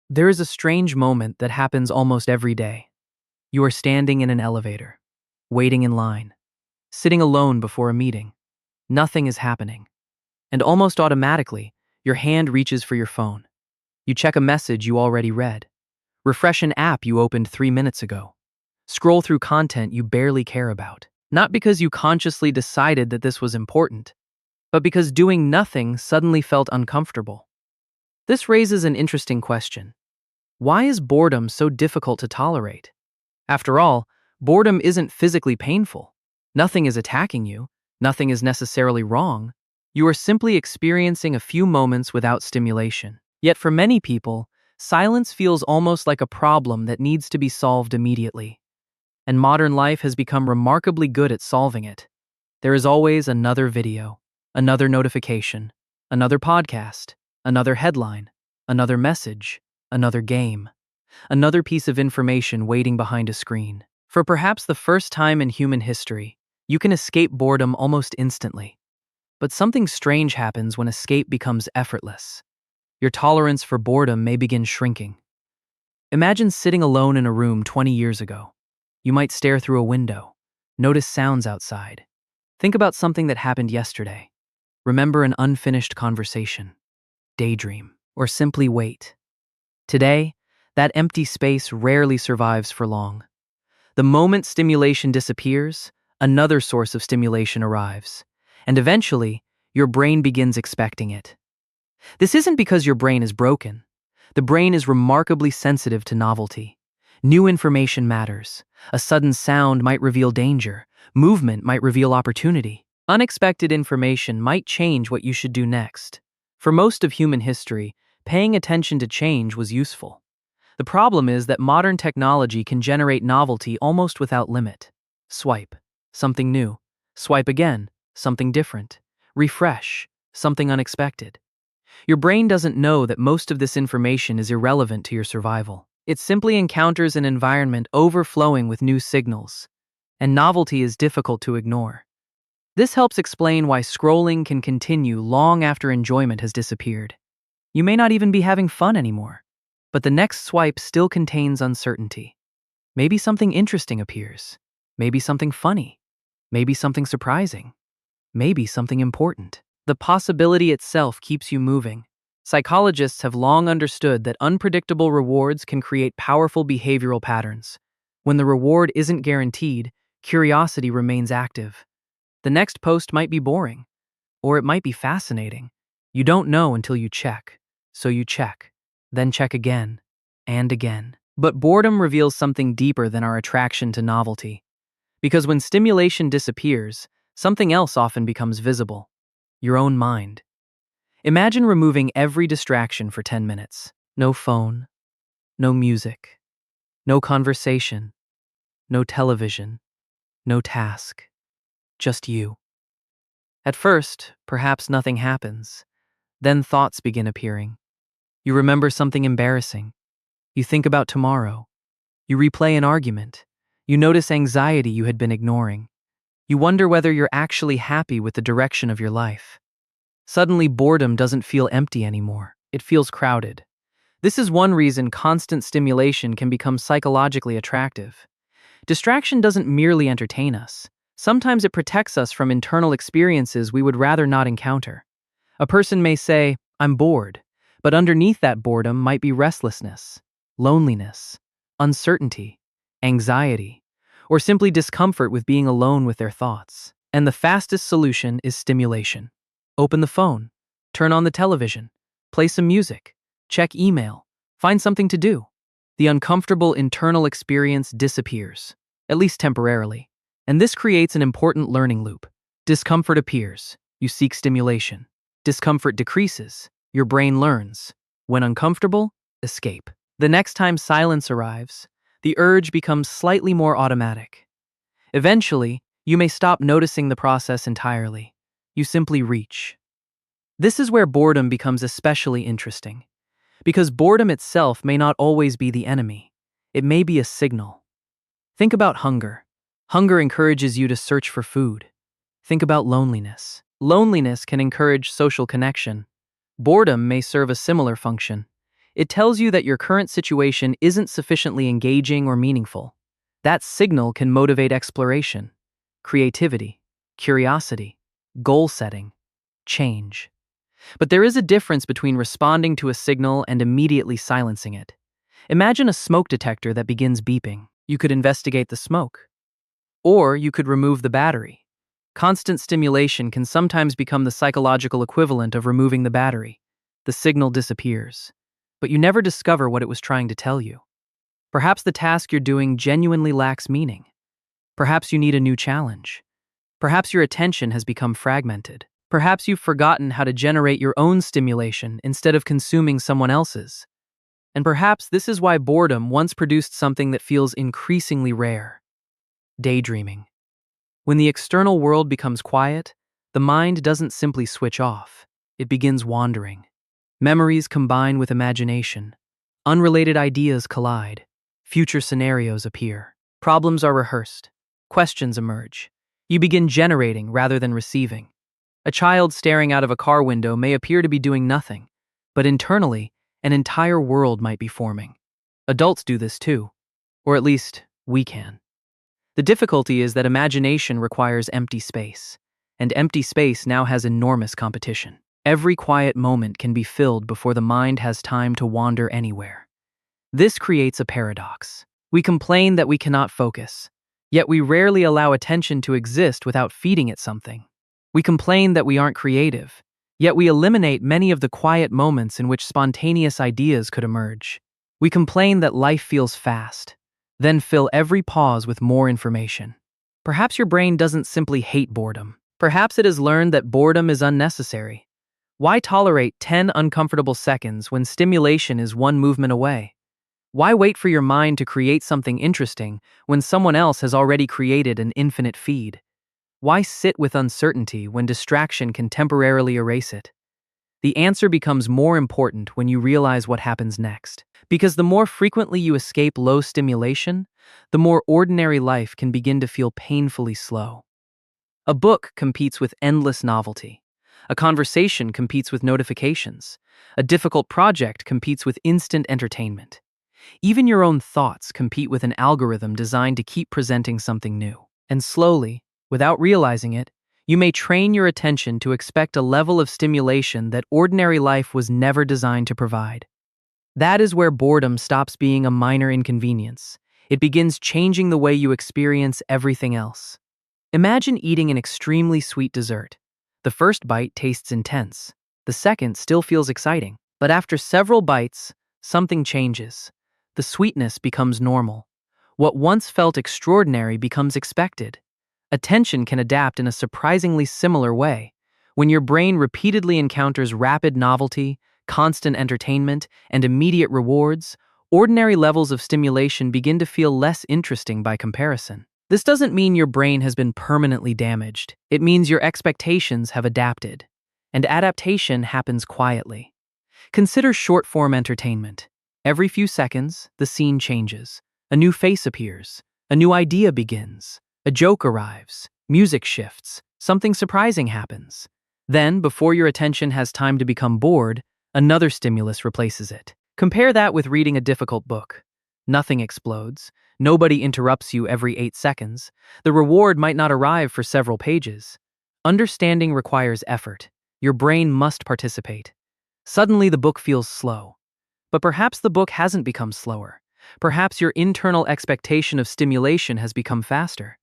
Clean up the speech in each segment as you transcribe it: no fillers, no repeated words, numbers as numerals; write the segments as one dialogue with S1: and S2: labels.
S1: There is a strange moment that happens almost every day. You are standing in an elevator, waiting in line, sitting alone before a meeting. Nothing is happening. And almost automatically, your hand reaches for your phone. You check a message you already read. Refresh an app you opened 3 minutes ago. Scroll through content you barely care about. Not because you consciously decided that this was important, but because doing nothing suddenly felt uncomfortable. This raises an interesting question. Why is boredom so difficult to tolerate? After all, boredom isn't physically painful. Nothing is attacking you. Nothing is necessarily wrong. You are simply experiencing a few moments without stimulation. Yet for many people, silence feels almost like a problem that needs to be solved immediately. And modern life has become remarkably good at solving it. There is always another video, another notification, another podcast, another headline, another message, another game, another piece of information waiting behind a screen. For perhaps the first time in human history, you can escape boredom almost instantly. But something strange happens when escape becomes effortless. Your tolerance for boredom may begin shrinking. Imagine sitting alone in a room 20 years ago. You might stare through a window, notice sounds outside. Think about something that happened yesterday. Remember an unfinished conversation, daydream, or simply wait. Today, that empty space rarely survives for long. The moment stimulation disappears, another source of stimulation arrives, and eventually, your brain begins expecting it. This isn't because your brain is broken. The brain is remarkably sensitive to novelty. New information matters. A sudden sound might reveal danger. Movement might reveal opportunity. Unexpected information might change what you should do next. For most of human history, paying attention to change was useful. The problem is that modern technology can generate novelty almost without limit. Swipe, something new. Swipe again, something different. Refresh, something unexpected. Your brain doesn't know that most of this information is irrelevant to your survival. It simply encounters an environment overflowing with new signals, and novelty is difficult to ignore. This helps explain why scrolling can continue long after enjoyment has disappeared. You may not even be having fun anymore, but the next swipe still contains uncertainty. Maybe something interesting appears. Maybe something funny. Maybe something surprising. Maybe something important. The possibility itself keeps you moving. Psychologists have long understood that unpredictable rewards can create powerful behavioral patterns. When the reward isn't guaranteed, curiosity remains active. The next post might be boring, or it might be fascinating. You don't know until you check. So you check, then check again, and again. But boredom reveals something deeper than our attraction to novelty. Because when stimulation disappears, something else often becomes visible. Your own mind. Imagine removing every distraction for 10 minutes. No phone, no music, no conversation, no television, no task. Just you. At first, perhaps nothing happens. Then thoughts begin appearing. You remember something embarrassing. You think about tomorrow. You replay an argument. You notice anxiety you had been ignoring. You wonder whether you're actually happy with the direction of your life. Suddenly, boredom doesn't feel empty anymore. It feels crowded. This is one reason constant stimulation can become psychologically attractive. Distraction doesn't merely entertain us. Sometimes it protects us from internal experiences we would rather not encounter. A person may say, "I'm bored," but underneath that boredom might be restlessness, loneliness, uncertainty, anxiety, or simply discomfort with being alone with their thoughts. And the fastest solution is stimulation. Open the phone, turn on the television, play some music, check email, find something to do. The uncomfortable internal experience disappears, at least temporarily. And this creates an important learning loop. Discomfort appears, you seek stimulation. Discomfort decreases, your brain learns. When uncomfortable, escape. The next time silence arrives, the urge becomes slightly more automatic. Eventually, you may stop noticing the process entirely. You simply reach. This is where boredom becomes especially interesting. Because boredom itself may not always be the enemy. It may be a signal. Think about hunger. Hunger encourages you to search for food. Think about loneliness. Loneliness can encourage social connection. Boredom may serve a similar function. It tells you that your current situation isn't sufficiently engaging or meaningful. That signal can motivate exploration, creativity, curiosity, goal setting, change. But there is a difference between responding to a signal and immediately silencing it. Imagine a smoke detector that begins beeping. You could investigate the smoke, or you could remove the battery. Constant stimulation can sometimes become the psychological equivalent of removing the battery. The signal disappears, but you never discover what it was trying to tell you. Perhaps the task you're doing genuinely lacks meaning. Perhaps you need a new challenge. Perhaps your attention has become fragmented. Perhaps you've forgotten how to generate your own stimulation instead of consuming someone else's. And perhaps this is why boredom once produced something that feels increasingly rare: daydreaming. When the external world becomes quiet, the mind doesn't simply switch off. It begins wandering. Memories combine with imagination. Unrelated ideas collide. Future scenarios appear. Problems are rehearsed. Questions emerge. You begin generating rather than receiving. A child staring out of a car window may appear to be doing nothing, but internally, an entire world might be forming. Adults do this too, or at least we can. The difficulty is that imagination requires empty space, and empty space now has enormous competition. Every quiet moment can be filled before the mind has time to wander anywhere. This creates a paradox. We complain that we cannot focus, yet we rarely allow attention to exist without feeding it something. We complain that we aren't creative, yet we eliminate many of the quiet moments in which spontaneous ideas could emerge. We complain that life feels fast, then fill every pause with more information. Perhaps your brain doesn't simply hate boredom. Perhaps it has learned that boredom is unnecessary. Why tolerate 10 uncomfortable seconds when stimulation is one movement away? Why wait for your mind to create something interesting when someone else has already created an infinite feed? Why sit with uncertainty when distraction can temporarily erase it? The answer becomes more important when you realize what happens next. Because the more frequently you escape low stimulation, the more ordinary life can begin to feel painfully slow. A book competes with endless novelty. A conversation competes with notifications. A difficult project competes with instant entertainment. Even your own thoughts compete with an algorithm designed to keep presenting something new. And slowly, without realizing it, you may train your attention to expect a level of stimulation that ordinary life was never designed to provide. That is where boredom stops being a minor inconvenience. It begins changing the way you experience everything else. Imagine eating an extremely sweet dessert. The first bite tastes intense. The second still feels exciting. But after several bites, something changes. The sweetness becomes normal. What once felt extraordinary becomes expected. Attention can adapt in a surprisingly similar way. When your brain repeatedly encounters rapid novelty, constant entertainment, and immediate rewards, ordinary levels of stimulation begin to feel less interesting by comparison. This doesn't mean your brain has been permanently damaged. It means your expectations have adapted. And adaptation happens quietly. Consider short-form entertainment. Every few seconds, the scene changes. A new face appears. A new idea begins. A joke arrives. Music shifts. Something surprising happens. Then, before your attention has time to become bored, another stimulus replaces it. Compare that with reading a difficult book. Nothing explodes. Nobody interrupts you every 8 seconds. The reward might not arrive for several pages. Understanding requires effort. Your brain must participate. Suddenly, the book feels slow. But perhaps the book hasn't become slower. Perhaps your internal expectation of stimulation has become faster.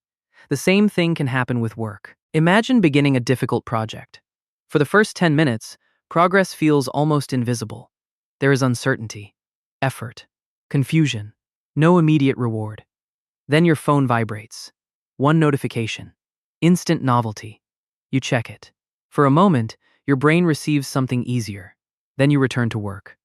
S1: The same thing can happen with work. Imagine beginning a difficult project. For the first 10 minutes, progress feels almost invisible. There is uncertainty, effort, confusion, no immediate reward. Then your phone vibrates. One notification. Instant novelty. You check it. For a moment, your brain receives something easier. Then you return to work.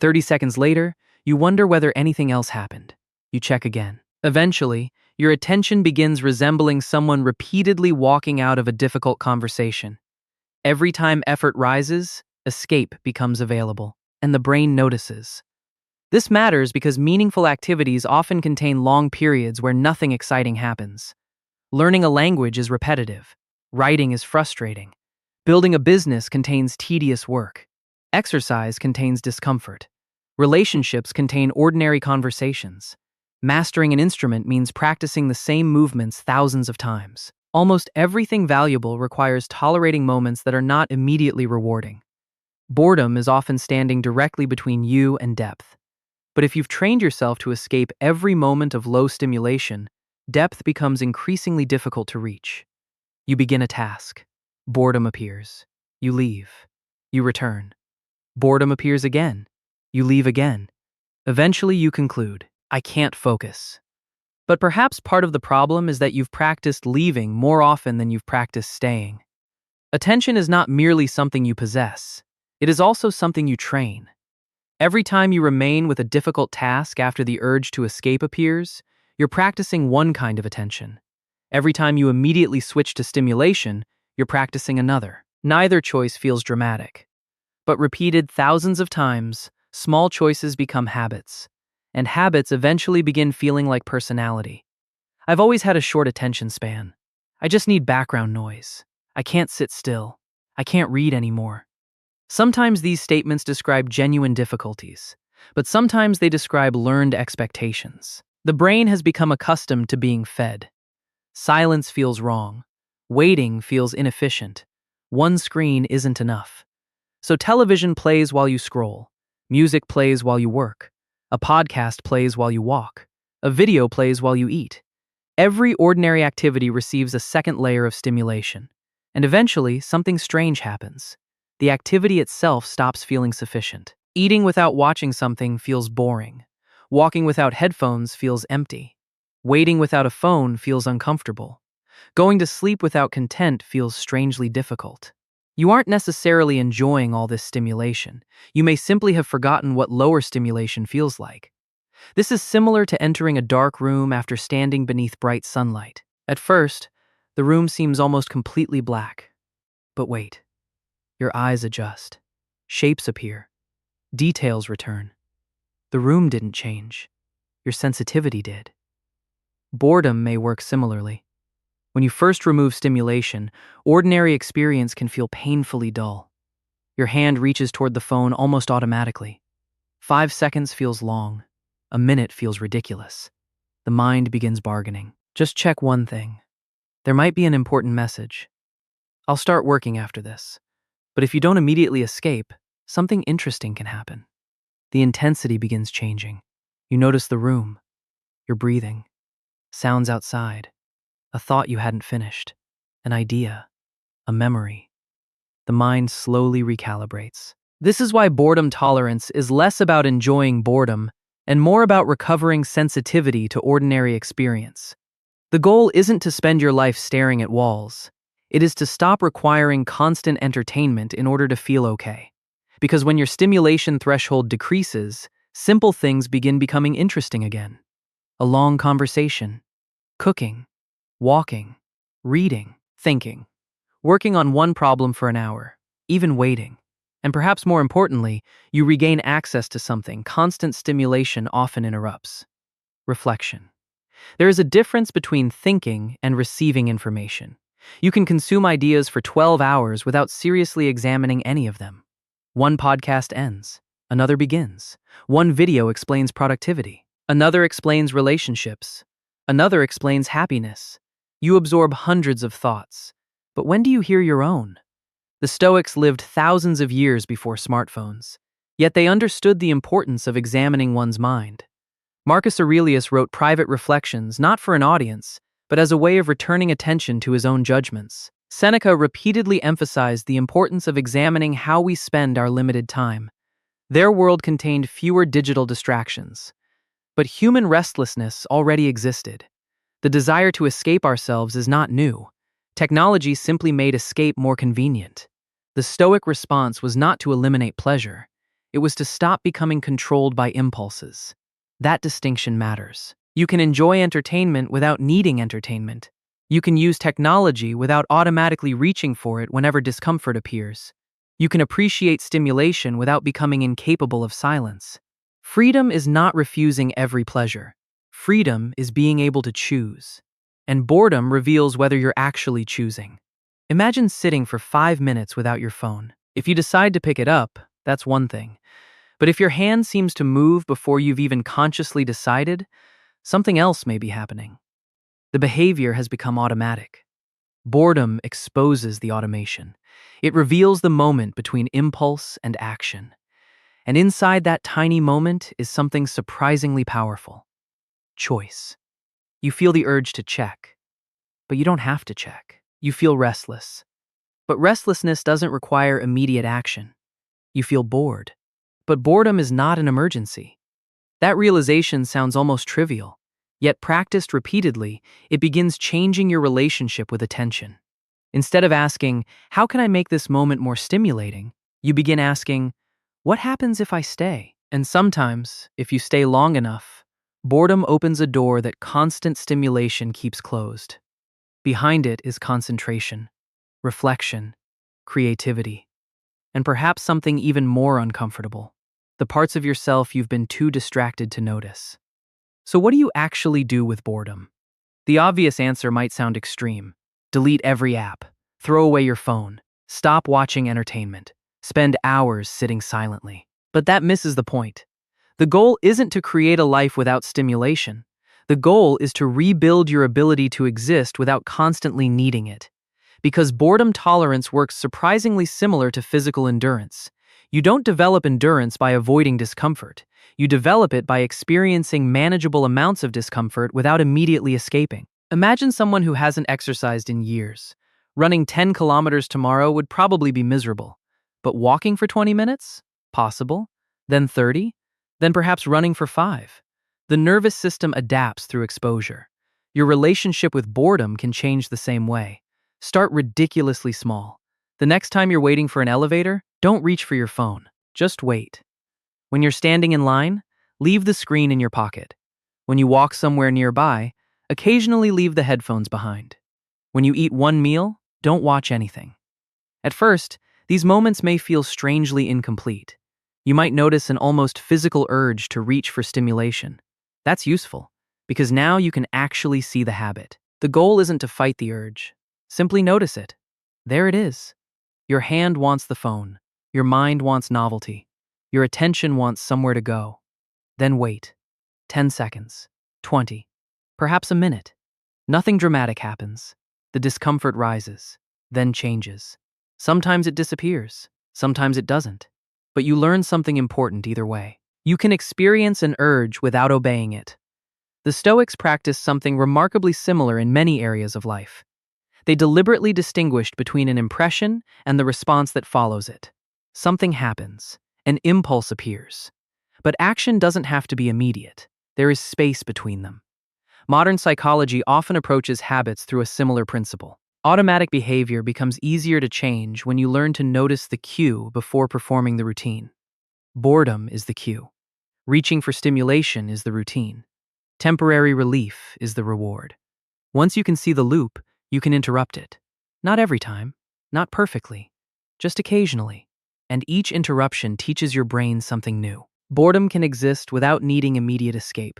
S1: 30 seconds later, you wonder whether anything else happened. You check again. Eventually, your attention begins resembling someone repeatedly walking out of a difficult conversation. Every time effort rises, escape becomes available, and the brain notices. This matters because meaningful activities often contain long periods where nothing exciting happens. Learning a language is repetitive. Writing is frustrating. Building a business contains tedious work. Exercise contains discomfort. Relationships contain ordinary conversations. Mastering an instrument means practicing the same movements thousands of times. Almost everything valuable requires tolerating moments that are not immediately rewarding. Boredom is often standing directly between you and depth. But if you've trained yourself to escape every moment of low stimulation, depth becomes increasingly difficult to reach. You begin a task. Boredom appears. You leave. You return. Boredom appears again. You leave again. Eventually you conclude, I can't focus. But perhaps part of the problem is that you've practiced leaving more often than you've practiced staying. Attention is not merely something you possess. It is also something you train. Every time you remain with a difficult task after the urge to escape appears, you're practicing one kind of attention. Every time you immediately switch to stimulation, you're practicing another. Neither choice feels dramatic. But repeated thousands of times, small choices become habits. And habits eventually begin feeling like personality. I've always had a short attention span. I just need background noise. I can't sit still. I can't read anymore. Sometimes these statements describe genuine difficulties, but sometimes they describe learned expectations. The brain has become accustomed to being fed. Silence feels wrong. Waiting feels inefficient. One screen isn't enough. So television plays while you scroll. Music plays while you work. A podcast plays while you walk. A video plays while you eat. Every ordinary activity receives a second layer of stimulation. And eventually, something strange happens. The activity itself stops feeling sufficient. Eating without watching something feels boring. Walking without headphones feels empty. Waiting without a phone feels uncomfortable. Going to sleep without content feels strangely difficult. You aren't necessarily enjoying all this stimulation. You may simply have forgotten what lower stimulation feels like. This is similar to entering a dark room after standing beneath bright sunlight. At first, the room seems almost completely black. But wait. Your eyes adjust. Shapes appear. Details return. The room didn't change. Your sensitivity did. Boredom may work similarly. When you first remove stimulation, ordinary experience can feel painfully dull. Your hand reaches toward the phone almost automatically. 5 seconds feels long. A minute feels ridiculous. The mind begins bargaining. Just check one thing. There might be an important message. I'll start working after this. But if you don't immediately escape, something interesting can happen. The intensity begins changing. You notice the room, your breathing, sounds outside, a thought you hadn't finished, an idea, a memory. The mind slowly recalibrates. This is why boredom tolerance is less about enjoying boredom and more about recovering sensitivity to ordinary experience. The goal isn't to spend your life staring at walls. It is to stop requiring constant entertainment in order to feel okay. Because when your stimulation threshold decreases, simple things begin becoming interesting again. A long conversation, cooking, walking, reading, thinking, working on one problem for an hour, even waiting. And perhaps more importantly, you regain access to something constant stimulation often interrupts. Reflection. There is a difference between thinking and receiving information. You can consume ideas for 12 hours without seriously examining any of them. One podcast ends. Another begins. One video explains productivity. Another explains relationships. Another explains happiness. You absorb hundreds of thoughts. But when do you hear your own? The Stoics lived thousands of years before smartphones. Yet they understood the importance of examining one's mind. Marcus Aurelius wrote private reflections not for an audience, but as a way of returning attention to his own judgments. Seneca repeatedly emphasized the importance of examining how we spend our limited time. Their world contained fewer digital distractions. But human restlessness already existed. The desire to escape ourselves is not new. Technology simply made escape more convenient. The Stoic response was not to eliminate pleasure. It was to stop becoming controlled by impulses. That distinction matters. You can enjoy entertainment without needing entertainment. You can use technology without automatically reaching for it whenever discomfort appears. You can appreciate stimulation without becoming incapable of silence. Freedom is not refusing every pleasure. Freedom is being able to choose. And boredom reveals whether you're actually choosing. Imagine sitting for 5 minutes without your phone. If you decide to pick it up, that's one thing. But if your hand seems to move before you've even consciously decided, something else may be happening. The behavior has become automatic. Boredom exposes the automation. It reveals the moment between impulse and action. And inside that tiny moment is something surprisingly powerful: choice. You feel the urge to check, but you don't have to check. You feel restless. But restlessness doesn't require immediate action. You feel bored. But boredom is not an emergency. That realization sounds almost trivial, yet practiced repeatedly, it begins changing your relationship with attention. Instead of asking, "How can I make this moment more stimulating?" you begin asking, "What happens if I stay?" And sometimes, if you stay long enough, boredom opens a door that constant stimulation keeps closed. Behind it is concentration, reflection, creativity, and perhaps something even more uncomfortable: the parts of yourself you've been too distracted to notice. So what do you actually do with boredom? The obvious answer might sound extreme. Delete every app, throw away your phone, stop watching entertainment, spend hours sitting silently. But that misses the point. The goal isn't to create a life without stimulation. The goal is to rebuild your ability to exist without constantly needing it. Because boredom tolerance works surprisingly similar to physical endurance. You don't develop endurance by avoiding discomfort. You develop it by experiencing manageable amounts of discomfort without immediately escaping. Imagine someone who hasn't exercised in years. Running 10 kilometers tomorrow would probably be miserable. But walking for 20 minutes? Possible. Then 30? Then perhaps running for 5. The nervous system adapts through exposure. Your relationship with boredom can change the same way. Start ridiculously small. The next time you're waiting for an elevator, don't reach for your phone. Just wait. When you're standing in line, leave the screen in your pocket. When you walk somewhere nearby, occasionally leave the headphones behind. When you eat one meal, don't watch anything. At first, these moments may feel strangely incomplete. You might notice an almost physical urge to reach for stimulation. That's useful, because now you can actually see the habit. The goal isn't to fight the urge. Simply notice it. There it is. Your hand wants the phone. Your mind wants novelty. Your attention wants somewhere to go. Then wait. 10 seconds. 20. Perhaps a minute. Nothing dramatic happens. The discomfort rises, then changes. Sometimes it disappears. Sometimes it doesn't. But you learn something important either way. You can experience an urge without obeying it. The Stoics practiced something remarkably similar in many areas of life. They deliberately distinguished between an impression and the response that follows it. Something happens. An impulse appears. But action doesn't have to be immediate. There is space between them. Modern psychology often approaches habits through a similar principle. Automatic behavior becomes easier to change when you learn to notice the cue before performing the routine. Boredom is the cue. Reaching for stimulation is the routine. Temporary relief is the reward. Once you can see the loop, you can interrupt it. Not every time, not perfectly, just occasionally. And each interruption teaches your brain something new. Boredom can exist without needing immediate escape.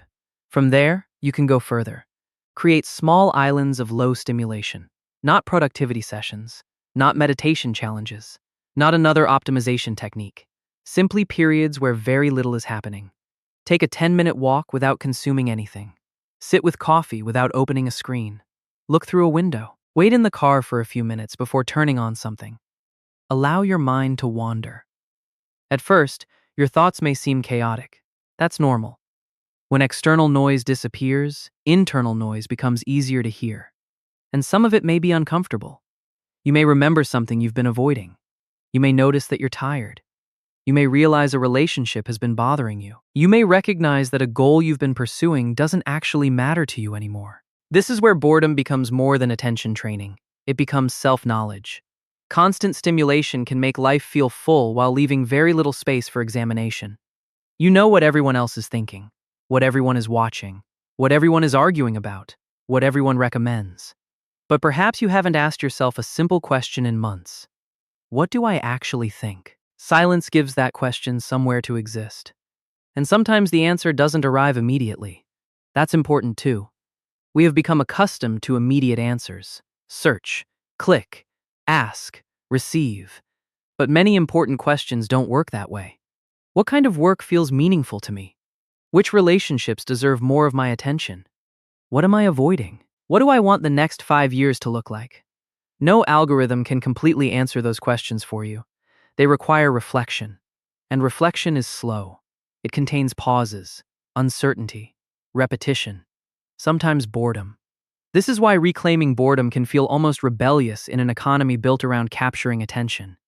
S1: From there, you can go further. Create small islands of low stimulation. Not productivity sessions, not meditation challenges, not another optimization technique. Simply periods where very little is happening. Take a 10-minute walk without consuming anything. Sit with coffee without opening a screen. Look through a window. Wait in the car for a few minutes before turning on something. Allow your mind to wander. At first, your thoughts may seem chaotic. That's normal. When external noise disappears, internal noise becomes easier to hear. And some of it may be uncomfortable. You may remember something you've been avoiding. You may notice that you're tired. You may realize a relationship has been bothering you. You may recognize that a goal you've been pursuing doesn't actually matter to you anymore. This is where boredom becomes more than attention training. It becomes self-knowledge. Constant stimulation can make life feel full while leaving very little space for examination. You know what everyone else is thinking, what everyone is watching, what everyone is arguing about, what everyone recommends. But perhaps you haven't asked yourself a simple question in months. What do I actually think? Silence gives that question somewhere to exist. And sometimes the answer doesn't arrive immediately. That's important too. We have become accustomed to immediate answers. Search, click, ask, receive. But many important questions don't work that way. What kind of work feels meaningful to me? Which relationships deserve more of my attention? What am I avoiding? What do I want the next 5 years to look like? No algorithm can completely answer those questions for you. They require reflection. And reflection is slow. It contains pauses, uncertainty, repetition, sometimes boredom. This is why reclaiming boredom can feel almost rebellious in an economy built around capturing attention.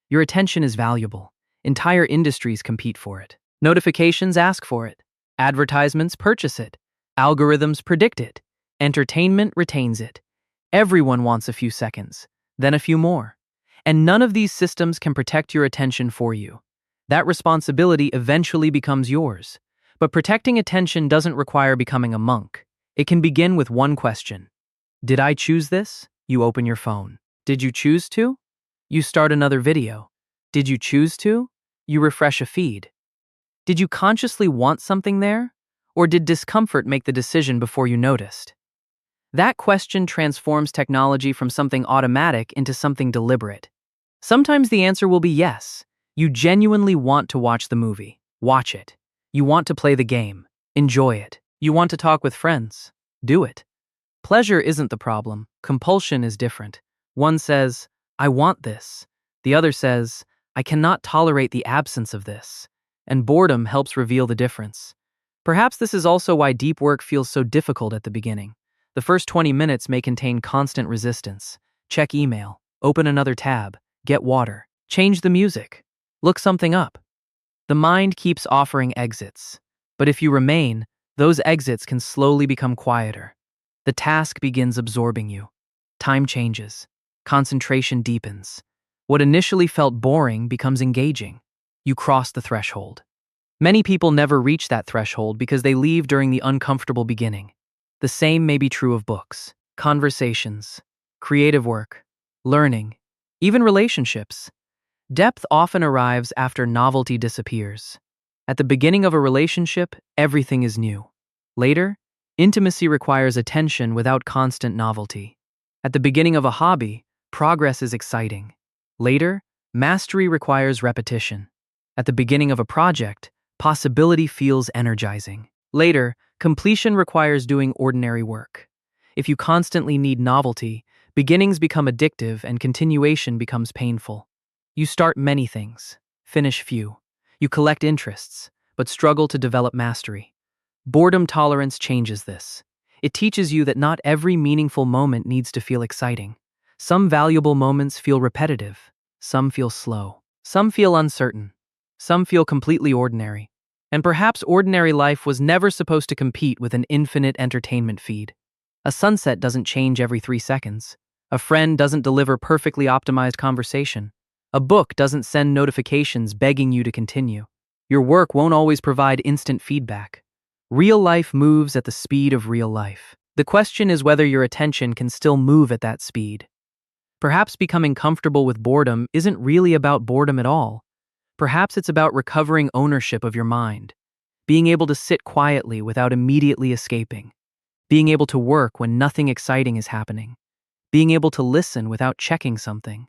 S1: Your attention is valuable. Entire industries compete for it. Notifications ask for it. Advertisements purchase it. Algorithms predict it. Entertainment retains it. Everyone wants a few seconds, then a few more. And none of these systems can protect your attention for you. That responsibility eventually becomes yours. But protecting attention doesn't require becoming a monk. It can begin with one question. Did I choose this? You open your phone. Did you choose to? You start another video. Did you choose to? You refresh a feed. Did you consciously want something there? Or did discomfort make the decision before you noticed? That question transforms technology from something automatic into something deliberate. Sometimes the answer will be yes. You genuinely want to watch the movie. Watch it. You want to play the game. Enjoy it. You want to talk with friends. Do it. Pleasure isn't the problem. Compulsion is different. One says, I want this. The other says, I cannot tolerate the absence of this. And boredom helps reveal the difference. Perhaps this is also why deep work feels so difficult at the beginning. The first 20 minutes may contain constant resistance. Check email, open another tab, get water, change the music, look something up. The mind keeps offering exits. But if you remain, those exits can slowly become quieter. The task begins absorbing you. Time changes. Concentration deepens. What initially felt boring becomes engaging. You cross the threshold. Many people never reach that threshold because they leave during the uncomfortable beginning. The same may be true of books, conversations, creative work, learning, even relationships. Depth often arrives after novelty disappears. At the beginning of a relationship, everything is new. Later, intimacy requires attention without constant novelty. At the beginning of a hobby, progress is exciting. Later, mastery requires repetition. At the beginning of a project, possibility feels energizing. Later, completion requires doing ordinary work. If you constantly need novelty, beginnings become addictive and continuation becomes painful. You start many things, finish few. You collect interests, but struggle to develop mastery. Boredom tolerance changes this. It teaches you that not every meaningful moment needs to feel exciting. Some valuable moments feel repetitive. Some feel slow. Some feel uncertain. Some feel completely ordinary. And perhaps ordinary life was never supposed to compete with an infinite entertainment feed. A sunset doesn't change every 3 seconds. A friend doesn't deliver perfectly optimized conversation. A book doesn't send notifications begging you to continue. Your work won't always provide instant feedback. Real life moves at the speed of real life. The question is whether your attention can still move at that speed. Perhaps becoming comfortable with boredom isn't really about boredom at all. Perhaps it's about recovering ownership of your mind, being able to sit quietly without immediately escaping, being able to work when nothing exciting is happening, being able to listen without checking something,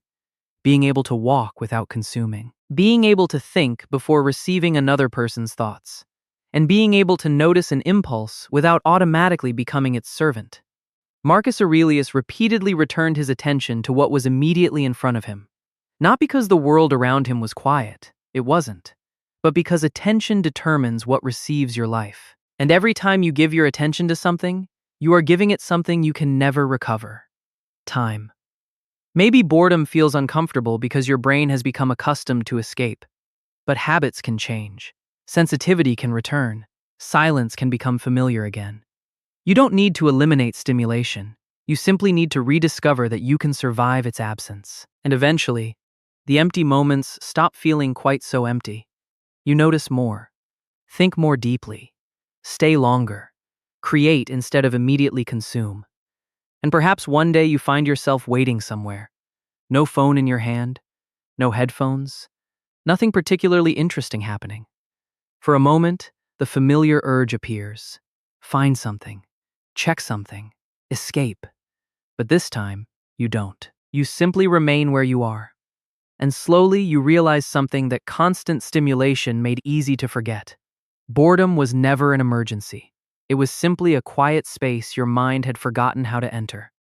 S1: being able to walk without consuming, being able to think before receiving another person's thoughts, and being able to notice an impulse without automatically becoming its servant. Marcus Aurelius repeatedly returned his attention to what was immediately in front of him. Not because the world around him was quiet, it wasn't, but because attention determines what receives your life. And every time you give your attention to something, you are giving it something you can never recover. Time. Maybe boredom feels uncomfortable because your brain has become accustomed to escape. But habits can change. Sensitivity can return. Silence can become familiar again. You don't need to eliminate stimulation. You simply need to rediscover that you can survive its absence. And eventually, the empty moments stop feeling quite so empty. You notice more. Think more deeply. Stay longer. Create instead of immediately consume. And perhaps one day you find yourself waiting somewhere. No phone in your hand. No headphones. Nothing particularly interesting happening. For a moment, the familiar urge appears. Find something. Check something. Escape. But this time, you don't. You simply remain where you are. And slowly you realize something that constant stimulation made easy to forget. Boredom was never an emergency. It was simply a quiet space your mind had forgotten how to enter.